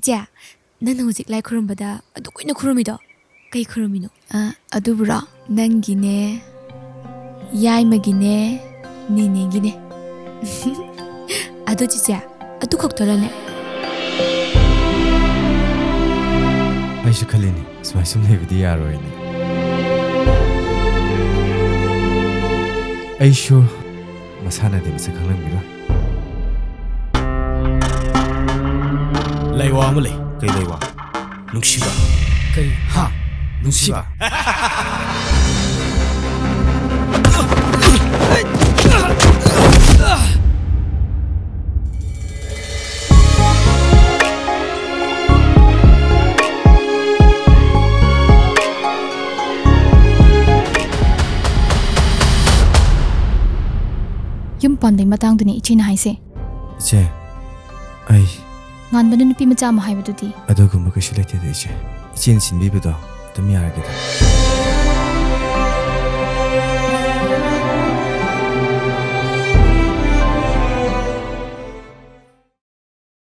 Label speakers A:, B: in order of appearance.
A: 이제 너는 호직 라이 크롬바다 아도 꾸이나 크롬이다 그이 크롬이노 아두브라 난기네 야이마기네 니네기네 아도 지자 아도 걱더라네
B: 아이슈 칼리니 스마이 숨내비디 야로이니 아이슈 마사나디 마사 강남미로
C: ꯂꯩꯋꯥ ꯑꯃ ꯂꯩ ꯀꯩ ꯂꯩꯋꯥ ꯅꯨꯡꯁꯤꯕ ꯀꯔꯤ ꯍꯥ ꯅꯨꯡꯁꯤꯕ
D: ꯌꯨꯝ ꯄꯥꯟꯕꯩ ꯃꯇꯥꯡꯗꯨꯅꯤ ꯏꯆꯦꯅ ꯍꯥꯏꯁꯦ
B: 이제 아이
D: ꯉꯥꯟꯕꯅ ꯅꯨꯄꯤ ꯃꯆꯥ ꯑꯃ ꯍꯥꯏꯕꯗꯨꯗꯤ
B: ꯑꯗꯨꯒꯨꯝꯕ ꯀꯩꯁꯨ ꯂꯩꯇꯦꯗ 이제는 진비부도 ꯑꯗꯨꯝ ꯌꯥꯔꯒꯦꯗ